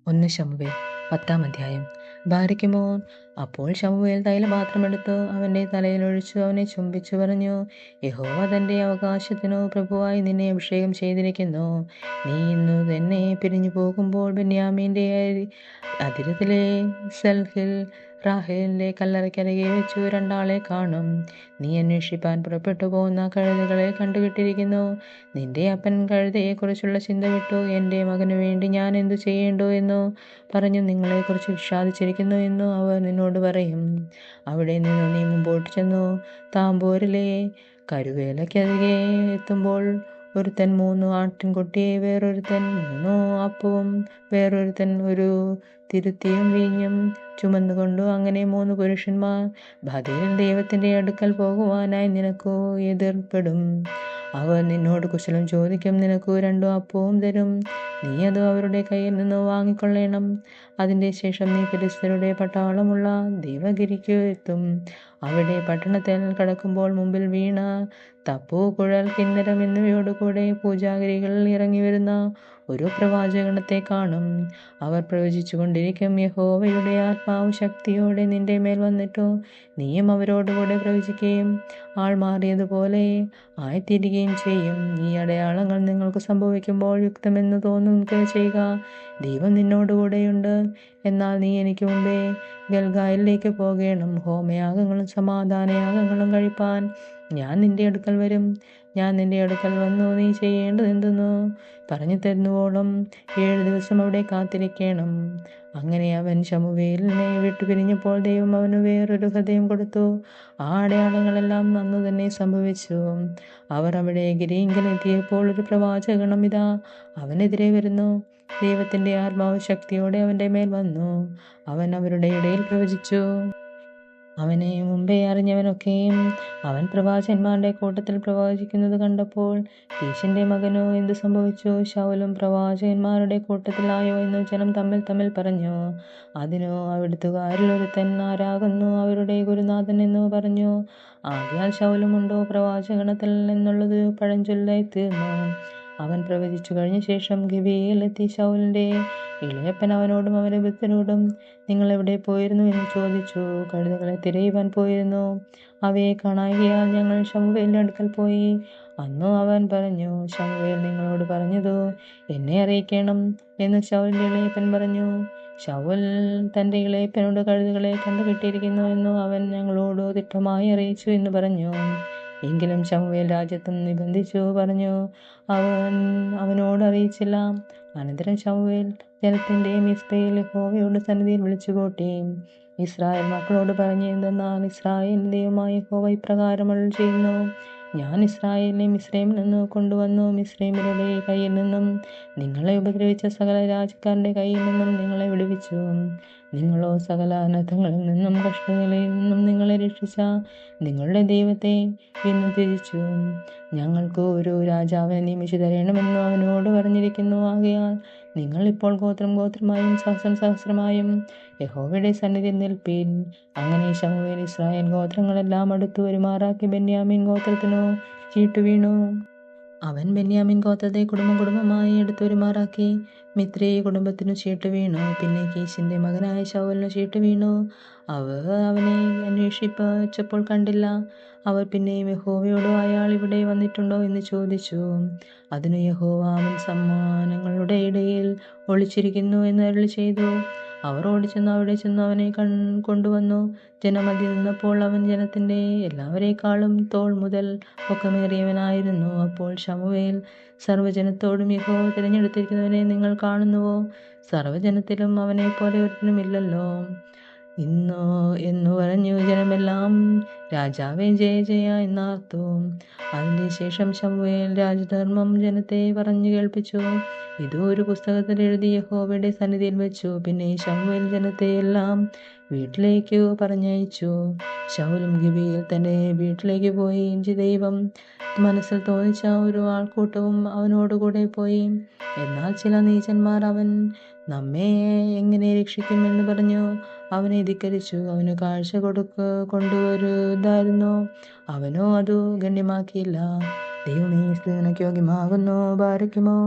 ഒന്ന് ശമൂവേൽ 10-ാം അധ്യായം. ബാരക്കുമോൻ. അപ്പോൾ ശമൂവേൽ തൈലപാത്രമെടുത്ത് അവൻ്റെ തലയിലൊഴിച്ചു അവനെ ചുംബിച്ചു പറഞ്ഞു, യഹോവ തൻ്റെ അവകാശത്തിനു പ്രഭുവായി നിന്നെ അഭിഷേകം ചെയ്തിരിക്കുന്നു. നീ ഇന്നു തന്നെ പിരിഞ്ഞു പോകുമ്പോൾ ബെന്യാമീൻ്റെ അതിരത്തിലെ സെൽഹിൽ റാഹേലിൻ്റെ കല്ലറയ്ക്കരികെ വെച്ചു രണ്ടാളെ കാണും. നീ അന്വേഷിപ്പാൻ പുറപ്പെട്ടു പോകുന്ന കഴുതകളെ കണ്ടുകിട്ടിരിക്കുന്നു. നിന്റെ അപ്പൻ കഴുതയെക്കുറിച്ചുള്ള ചിന്ത വിട്ടു എൻ്റെ മകനു വേണ്ടി ഞാൻ എന്തു ചെയ്യേണ്ടു എന്നു പറഞ്ഞു നിങ്ങളെക്കുറിച്ച് വിഷാദിച്ചിരിക്കുന്നു എന്നു അവർ നിന്നോട് പറയും. അവിടെ നിന്നു നീ മുമ്പോട്ട് ചെന്നു താമ്പോരിലെ കരുവേലയ്ക്കരികെ എത്തുമ്പോൾ ഒരുത്തൻ 3 ആട്ടിൻകുട്ടിയെ, വേറൊരുത്തൻ 3 അപ്പവും, വേറൊരുത്തൻ ഒരു തിരുത്തിയും വീഞ്ഞും ചുമന്നുകൊണ്ടു അങ്ങനെ 3 പുരുഷന്മാർ ബഥേലിൽ ദൈവത്തിൻ്റെ അടുക്കൽ പോകുവാനായി നിനക്കു എതിർപ്പെടും. അവർ നിന്നോട് കുശലം ചോദിക്കും. നിനക്കു 2 അപ്പവും തരും. നീ അത് അവരുടെ കയ്യിൽ നിന്ന് വാങ്ങിക്കൊള്ളേണം. അതിൻ്റെ ശേഷം നീ ഫെലിസ്ത്യരുടെ പട്ടാളമുള്ള ദൈവഗിരിക്കു എത്തും. അവിടെ പട്ടണത്തിൽ കടക്കുമ്പോൾ മുമ്പിൽ വീണ, തപ്പു, കുഴൽ, കിന്നരം എന്നിവയോടുകൂടെ പൂജാഗിരികൾ ഇറങ്ങി വരുന്ന ഒരു പ്രവാചകഗണത്തെ കാണും. അവർ പ്രവചിച്ചു കൊണ്ടിരിക്കും. യഹോവയുടെ ആത്മാവ് ശക്തിയോടെ നിന്റെ മേൽ വന്നിട്ടു നീയും അവരോടുകൂടെ പ്രവചിക്കുകയും ആൾ മാറിയതുപോലെ ആയിത്തീരുകയും ചെയ്യും. ഈ അടയാളങ്ങൾ നിങ്ങൾക്ക് സംഭവിക്കുമ്പോൾ യുക്തമെന്ന് തോന്നുക ചെയ്യുക. ദൈവം നിന്നോടുകൂടെയുണ്ട്. എന്നാൽ നീ എനിക്ക് മുമ്പേ ഗൽഗാലിലേക്ക് പോകേണം. ഹോമയാഗങ്ങളും സമാധാനയാഗങ്ങളും കഴിപ്പാൻ ഞാൻ നിന്റെ അടുക്കൽ വരും. ഞാൻ നിന്റെ അടുക്കൽ വന്നു നീ ചെയ്യേണ്ടത് എന്തെന്നു പറഞ്ഞു തരുന്നുവോളം 7 ദിവസം അവിടെ കാത്തിരിക്കണം. അങ്ങനെ അവൻ ശമൂവേലിനെ വിട്ടുപിരിഞ്ഞപ്പോൾ ദൈവം അവന് വേറൊരു ഹൃദയം കൊടുത്തു. ആ അടയാളങ്ങളെല്ലാം അന്നു തന്നെ സംഭവിച്ചു. അവർ അവിടെ ഗിരിയിങ്കൽ എത്തിയപ്പോൾ ഒരു പ്രവാചകഗണം ഇതാ അവനെതിരെ വരുന്നു. ദൈവത്തിൻ്റെ ആത്മാവ് ശക്തിയോടെ അവൻ്റെ മേൽ വന്നു. അവൻ അവരുടെ ഇടയിൽ പ്രവചിച്ചു. അവനെ മുമ്പേ അറിഞ്ഞവനൊക്കെയും അവൻ പ്രവാചകന്മാരുടെ കൂട്ടത്തിൽ പ്രവചിക്കുന്നത് കണ്ടപ്പോൾ, കീശിൻ്റെ മകനോ എന്തു സംഭവിച്ചു? ശൗലും പ്രവാചകന്മാരുടെ കൂട്ടത്തിലായോ എന്ന് ജനം തമ്മിൽ പറഞ്ഞു. അതിനു അവിടുത്തുകാരിൽ ഒരുത്തൻ, ആരാകുന്നു അവരുടെ ഗുരുനാഥൻ എന്നു പറഞ്ഞു. ആകയാൽ ശൗലുമുണ്ടോ പ്രവാചകഗണത്തിൽ എന്നുള്ളത് പഴഞ്ചൊല്ലായി തീർന്നു. അവൻ പ്രവചിച്ചു കഴിഞ്ഞ ശേഷം ഗിബെയയിലെത്തി ശൗലിൻ്റെ ഇളയപ്പൻ അവനോടും അവൻ്റെ ഭൃത്യരോടും, നിങ്ങൾ എവിടെ പോയിരുന്നു എന്ന് ചോദിച്ചു. കഴുതകളെ തിരയുവാൻ പോയിരുന്നു. അവയെ കാണായികയാൽ ഞങ്ങൾ ശമൂവേലിൻ്റെ അടുക്കൽ പോയി. അന്നു അവൻ പറഞ്ഞു, ശമൂവേൽ നിങ്ങളോട് പറഞ്ഞതു എന്നെ അറിയിക്കണം എന്ന് ശൗലിൻ്റെ ഇളയപ്പൻ പറഞ്ഞു. ശൗൽ തൻ്റെ ഇളയപ്പനോട് കഴുതകളെ കണ്ടുകിട്ടിയിരിക്കുന്നു എന്നു അവൻ ഞങ്ങളോട് ദിട്ടമായി അറിയിച്ചു എന്ന് പറഞ്ഞു. എങ്കിലും ശമൂവേൽ രാജ്യത്വം നിബന്ധിച്ചു പറഞ്ഞു അവനോട് അറിയിച്ചില്ല. അനന്തരം ശമൂവേൽ ജനത്തിൻ്റെ മിസ്പയിൽ യഹോവയുടെ സന്നിധിയിൽ വിളിച്ചുകൂട്ടി. ഇസ്രായേൽ മക്കളോട് പറഞ്ഞു എന്തെന്നാൽ, ഇസ്രായേലിൻ്റെ ദൈവമായ യഹോവ ഇപ്രകാരം അരുൾ ചെയ്യുന്നു, ഞാൻ ഇസ്രായേലിനെ മിസ്രൈമിൽ നിന്ന് കൊണ്ടുവന്നു. മിസ്രൈമ്യരുടെ കയ്യിൽ നിന്നും നിങ്ങളെ ഉപദ്രവിച്ച സകല രാജ്യക്കാരുടെ കയ്യിൽ നിന്നും നിങ്ങളെ വിടുവിച്ചു. നിങ്ങളോ സകല അനർത്ഥങ്ങളിൽ നിന്നും കഷ്ടതകളിൽ നിന്നും നിങ്ങളെ രക്ഷിച്ച നിങ്ങളുടെ ദൈവത്തെ ഇന്ന് ത്യജിച്ചു. ഞങ്ങൾക്ക് ഒരു രാജാവിനെ നിയമിച്ചു തരണമെന്ന് അവനോട് പറഞ്ഞിരിക്കുന്നു. ആകയാൽ നിങ്ങൾ ഇപ്പോൾ ഗോത്രമായും സഹസ്രമായും യഹോവയുടെ സന്നിധിയിൽ നിൽപ്പീൻ. അങ്ങനെ ശമൂവേൽ ഇസ്രായേൽ ഗോത്രങ്ങളെല്ലാം അടുത്തു വരുമാറാക്കി ബെന്യാമീൻ ഗോത്രത്തിനു ചീട്ടു വീണു. അവൻ ബെന്യാമീൻ ഗോത്രത്തെ കുടുംബമായി എടുത്തുവരുമാറാക്കി. മിത്രി കുടുംബത്തിനു ചീട്ട് വീണു. പിന്നെ കീശിൻ്റെ മകനായ ശൗലിനു ചീട്ട് വീണു. അവർ അവനെ അന്വേഷിച്ചപ്പോൾ കണ്ടില്ല. അവർ പിന്നെയും യഹോവയോട് അയാൾ ഇവിടെ വന്നിട്ടുണ്ടോ എന്ന് ചോദിച്ചു. അതിനു യഹോവ അവൻ സമ്മാനങ്ങളുടെ ഇടയിൽ ഒളിച്ചിരിക്കുന്നു എന്ന് അരുളി ചെയ്തു. അവർ ഓടിച്ചെന്നു അവിടെ ചെന്നു അവനെ കൊണ്ടുവന്നു. ജനമധ്യ നിന്നപ്പോൾ അവൻ ജനത്തിൻ്റെ എല്ലാവരേക്കാളും തോൾ മുതൽ പൊക്കമേറിയവനായിരുന്നു. അപ്പോൾ ശമൂവേൽ സർവ്വജനത്തോടും, യഹോവ തിരഞ്ഞെടുത്തിരിക്കുന്നവനെ നിങ്ങൾ കാണുന്നുവോ? സർവ്വജനത്തിലും അവനെ പോലെ ഒരുത്തനുമില്ലല്ലോ എന്നു പറഞ്ഞു. ജനമെല്ലാം രാജാവേ ജയ ജയ എന്നാർത്തു. അതിൻ്റെ ശേഷം ശമൂവേൽ രാജധർമ്മം ജനത്തെ പറഞ്ഞു കേൾപ്പിച്ചു. ഇത് ഒരു പുസ്തകത്തിൽ എഴുതി യഹോവയുടെ സന്നിധിയിൽ വെച്ചു. പിന്നെ ശമൂവേൽ ജനത്തെ എല്ലാം വീട്ടിലേക്ക് പറഞ്ഞയച്ചു. ശൗലും ഗിബെയയിൽ തൻ്റെ വീട്ടിലേക്ക് പോയി. ദൈവം മനസ്സിൽ തോന്നിച്ച ഒരു ആൾക്കൂട്ടവും അവനോടുകൂടെ പോയി. എന്നാൽ ചില നീചന്മാർ അവൻ നമ്മെ എങ്ങനെ രക്ഷിക്കും എന്ന് പറഞ്ഞു അവനെ ധിക്കരിച്ചു. അവന് കാഴ്ച കൊണ്ടുവരുതായിരുന്നു. അവനോ അതു ഗണ്യമാക്കിയില്ല. ദൈവമേ, സ്തുതിക്ക് യോഗ്യമാകുന്നു. ബാരക്കുമോ.